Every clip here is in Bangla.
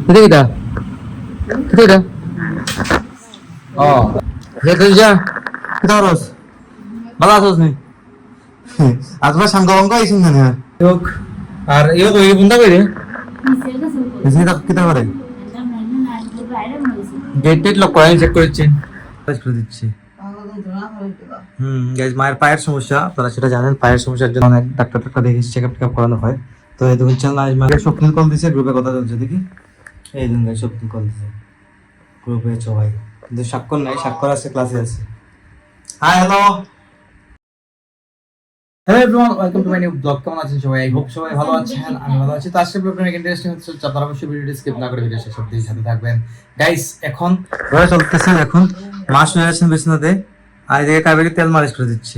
এটা কিটা এটা ও তুই যা কিটা রস ভালো আছোস নি আজবার সাঙ্গ অঙ্ক আইছিস না হোক আর ইও কই বন্ধা কই রে কিটা কিটা করে গেট টেট লক করে চেক করেছি করে দিচ্ছি গাইস মায়ের পায়ের সমস্যা আপনারা সেটা জানেন পায়ের সমস্যার জন্য অনেক ডাক্তার দেখিয়েছি চেকআপ টেকআপ করানো হয় তো এই দেখুন চ্যানেল আজ মাকে স্বপ্নিল কল দিছে গ্রুপে কথা চলছে দেখি এই দিন গাইস স্বপ্নিল কল দিছে গ্রুপে সবাই কিন্তু স্বাক্ষর নাই স্বাক্ষর আছে ক্লাসে আছে hi hello hello everyone welcome to my new blog কেমন আছেন সবাই আই হোপ সবাই ভালো আছেন আমি ভালো আছি তো আজকে ব্লগটা অনেক ইন্টারেস্টিং হচ্ছে আপনারা অবশ্যই ভিডিওটি স্কিপ না করে ভিডিও শেষ অবধি সাথে থাকবেন গাইস এখন ঘরে চলতেছে এখন মাস হয়ে আছেন বিছনাতে আর এদিকে কাবেরি তেল মালিশ করে দিচ্ছি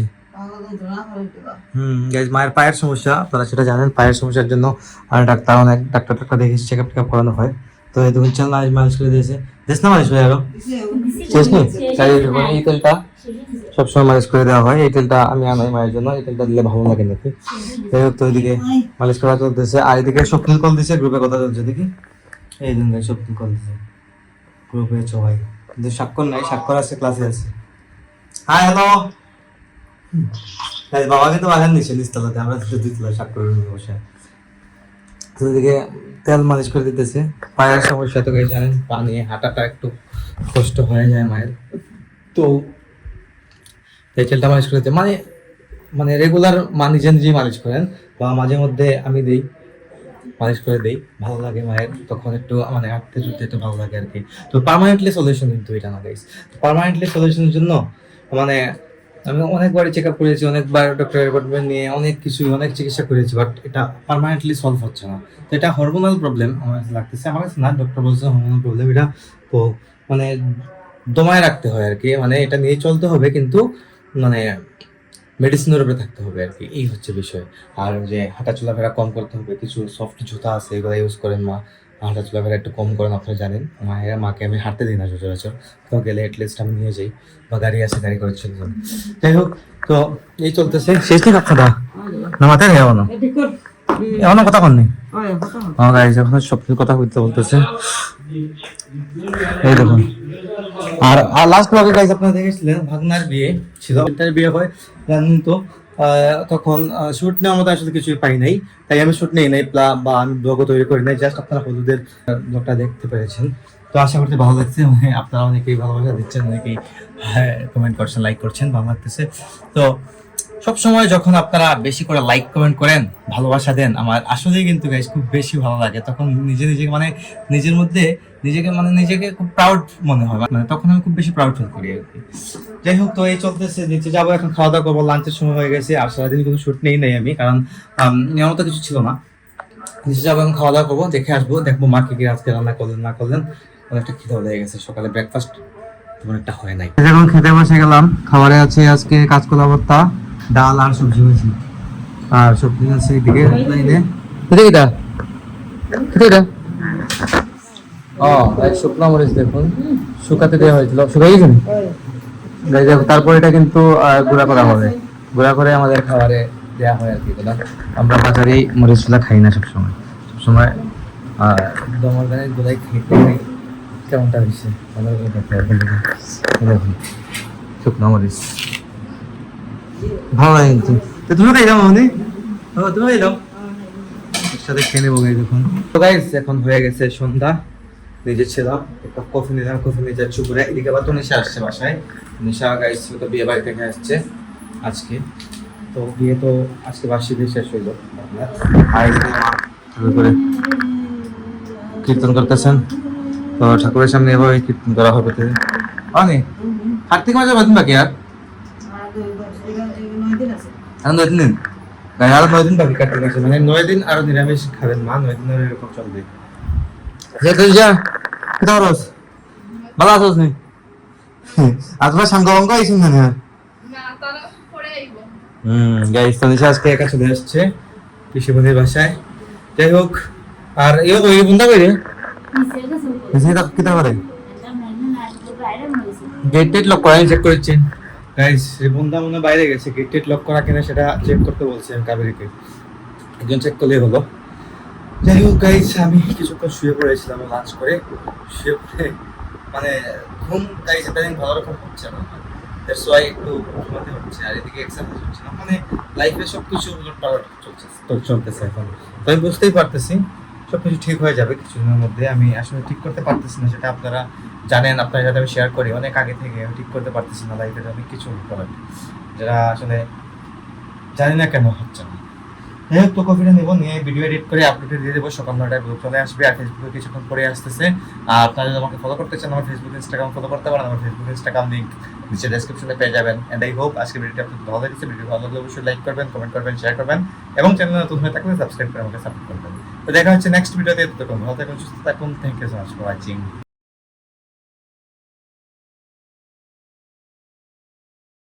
গাইস মায়ের পায়ের সমস্যা আপনারা সেটা জানেন পায়ের সমস্যার জন্য আর অনেক ডাক্তার দেখিয়েছি চেকআপ টেকআপ করানো হয় তো এই দেখুন চ্যানেল আজ মালিশ করে দিয়েছে দেশ না মালিশ হয়ে আরো শেষ নেই তাই এই তেলটা সবসময় মালিশ করে দেওয়া হয় এই তেলটা আমি আনাই মায়ের জন্য এই তেলটা দিলে ভালো লাগে নাকি যাই হোক তো ওইদিকে মালিশ করা চলতেছে আর এদিকে স্বপ্নিল কল দিছে গ্রুপে কথা চলছে দেখি এই দিন গাই স্বপ্নিল কল দিছে গ্রুপে সবাই কিন্তু স্বাক্ষর নাই স্বাক্ষর আছে ক্লাসে আছে হাই হ্যালো বাবাকে তো বাগান নিচ্ছে নিচতলাতে আমরা দুতলা স্বাক্ষর বসে তো ওইদিকে তেল মালিশ করে দিতেছে পায়ের সমস্যা তো জানেন পা নিয়ে হাঁটাটা একটু কষ্ট হয়ে যায় মায়ের তো এই তেলটা মালিশ করে দিতে মানে মানে রেগুলার নিজে নিজেই মালিশ করেন বা মাঝে মধ্যে আমি দিই মালিশ করে দিই ভালো লাগে মায়ের তখন একটু মানে হাঁটতে চলতে একটু ভালো লাগে আর কি তো পার্মানেন্টলি সলিউশন কিন্তু এটা না গাইস পার্মানেন্টলি সলিউশনের জন্য মানে আমি অনেকবারই চেক আপ করেছি অনেকবার ডক্টর অ্যাপয়েন্টমেন্ট নিয়ে অনেক চিকিৎসা করেছি বাট এটা পার্মানেন্টলি সলভ হচ্ছে না তো এটা হরমোনাল প্রবলেম আমার কাছে লাগতেছে আমার কাছে না ডক্টর বলছে হরমোনাল প্রবলেম এটা তো মানে দমায় রাখতে হয় আর কি মানে এটা নিয়ে চলতে হবে কিন্তু মানে মেডিসিনের উপরে থাকতে হবে আর কি এই হচ্ছে বিষয় আর যে হাঁটা চলাফেরা কম করতে হবে কিছু সফট জুতা আছে এগুলো ইউজ করেন মা হাঁটা চলাফেরা একটু কম করেন আপনারা জানেন মাকে আমি হাঁটতে দিই না সচরাচর তো গেলে অ্যাটলিস্ট আমি নিয়ে যাই বা গাড়ি আছে গাড়ি করে চলে যাই যাই হোক তো এই চলতেছে শেষ নেই আপনারা না মাথায় নেই এখনো এখনো কথা বলনি গাইজ এখন সব কথা বলতেছে এই দেখুন আর লাস্ট ব্লগে গাইজ আপনারা দেখেছিলেন ভাগনার বিয়ে ছিল তার বিয়ে হয় জানেন তো তখন শুট নেওয়ার মতো আসলে কিছুই পাই নাই তাই আমি শুট নেই নাই বা আমি ব্লগও তৈরি করি নাই জাস্ট আপনারা হলুদের ব্লগটা দেখতে পেরেছেন তো আশা করতে ভালো লাগছে আপনারা অনেকেই ভালোবাসা দিচ্ছেন অনেকেই কমেন্ট করছেন লাইক করছেন ভালো লাগতেছে তো সবসময় যখন আপনারা বেশি করে লাইক কমেন্ট করেন ভালোবাসা দেন আমার আসলেই কিন্তু গাইস খুব বেশি ভালো লাগে তখন নিজে মানে নিজের মধ্যে নিজেকে খুব প্রাউড মনে হয় মানে তখন আমি খুব বেশি প্রাউড ফিল করি আর কি যাই হোক তো এই চলতেছে নিচে যাবো এখন খাওয়া দাওয়া করবো লাঞ্চের সময় হয়ে গেছে আর সারাদিন কোনো শুট নেই আমি কারণ নেওয়ার মতো কিছু ছিল না নিচে যাবো এখন খাওয়া দাওয়া করবো দেখে আসবো দেখবো মা কি আজকে রান্না করলেন না করলেন অনেকটা খিদে হয়ে গেছে সকালে ব্রেকফাস্ট তেমন একটা হয় নাই এখন খেতে বসে গেলাম খাবারে আছে আজকে কাঁচকলা ভর্তা ডাল আর সবজি হয়েছে আর সবজি আছে এদিকে লাইনে এটা ও শুকনো মরিচ দেখুন শুকাতে দেওয়া হয়েছিল শুকাই গেছে তারপর এটা কিন্তু গুঁড়া করা হবে গুঁড়া করে আমাদের খাবারে দেওয়া হয় আর কি আমরা বাজারে মরিচগুলা খাই না সবসময় দমর গানে গুলাই খেতে কেমনটা হয়েছে দেখুন শুকনো মরিচ ভালো লাগে কিন্তু তুমি খাই যাও মানে তুমি খাই যাও একসাথে খেয়ে নেবো গাই দেখুন তো গাইস এখন হয়ে গেছে সন্ধ্যা নিজে ছিলাম একটা কফি নিলাম কফি নিয়ে যাচ্ছি ঘুরে এদিকে আবার তো নিশা আসছে বাসায় নিশা গাইস তো বিয়ে বাড়ি থেকে আসছে আজকে তো বিয়ে তো আজকে বার্ষিক শেষ হইলো করে কীর্তন করতেছেন তো ঠাকুরের সামনে এভাবে কীর্তন করা হবে অনেক কার্তিক মাসে বাদিন বাকি আর 9 দিন গায়ে আরো 9 দিন বাকি কার্তিক মাসে মানে 9 দিন আরো নিরামিষ খাবেন মা 9 দিন এরকম চলবে ভালো আছোস নি আজবার সাঙ্গ অঙ্ক আইসুন না গাইস তো নিশা আজকে একা চলে আসছে পিসিমণির বাসায় যাই হোক আর ওই বন্ধা কই রে কিতা করে গেট টেট লক করা চেক করেছি গাইস এই বন্ধা মনে বাইরে গেছে গেট টেট লক করা কিনা সেটা চেক করতে বলছি আমি কাবেরীকে একজন চেক করলেই হলো যাই হোক গাইজ, আমি কিছুক্ষণ শুয়ে পড়েছিলাম লাঞ্চ করে। শুয়ে পড়ে মানে ঘুম গাইজ এটা ভালো রকম হচ্ছে না, দ্যাটস ওয়াই একটু ঘুমাতে হচ্ছে। আর এদিকে এক্সারসাইজ হচ্ছে না, মানে লাইফে সব কিছু উলটপালট চলতেছে এখন। তো আমি বুঝতেই পারতেছি সব কিছু ঠিক হয়ে যাবে কিছুদিনের মধ্যে। আমি আসলে ঠিক করতে পারতেছি না, সেটা আপনারা জানেন, আপনার সাথে আমি শেয়ার করি অনেক আগে থেকে। আমি ঠিক করতে পারতেছি না, লাইফের অনেক কিছু উলটপালট যেটা আসলে জানি না কেন হচ্ছে না। যাই হোক, তো কপিটা নেবো, নিয়ে ভিডিও এডিট করে আপলোডে দিয়ে দেবো। সকাল 9টায় ব্লগ চলে আসবে। আর ফেসবুকে কিছুক্ষণ পরে আসতেছে। আর আপনারা যদি আমাকে ফলো করতে চান, আমার ফেসবুক ইনস্টাগ্রাম ফলো করতে পারেন। আমার ফেসবুক ইনস্টাগ্রাম লিঙ্ক নিচে ডেসক্রিপশনে পেয়ে যাবেন। এন্ড আই হোপ আজকে ভিডিওটি আপনাদের ভালো লেগেছে। ভিডিও ভালো লাগলে অবশ্যই লাইক করবেন, কমেন্ট করবেন, শেয়ার করবেন এবং চ্যানেলে নতুন হয়ে থাকলে সাবস্ক্রাইব করে আমাকে সাপোর্ট করবেন। তো দেখা হচ্ছে নেক্সট ভিডিওতে। ততক্ষণ ভালো থাকুন, সুস্থ থাকুন। Thank you so much for watching.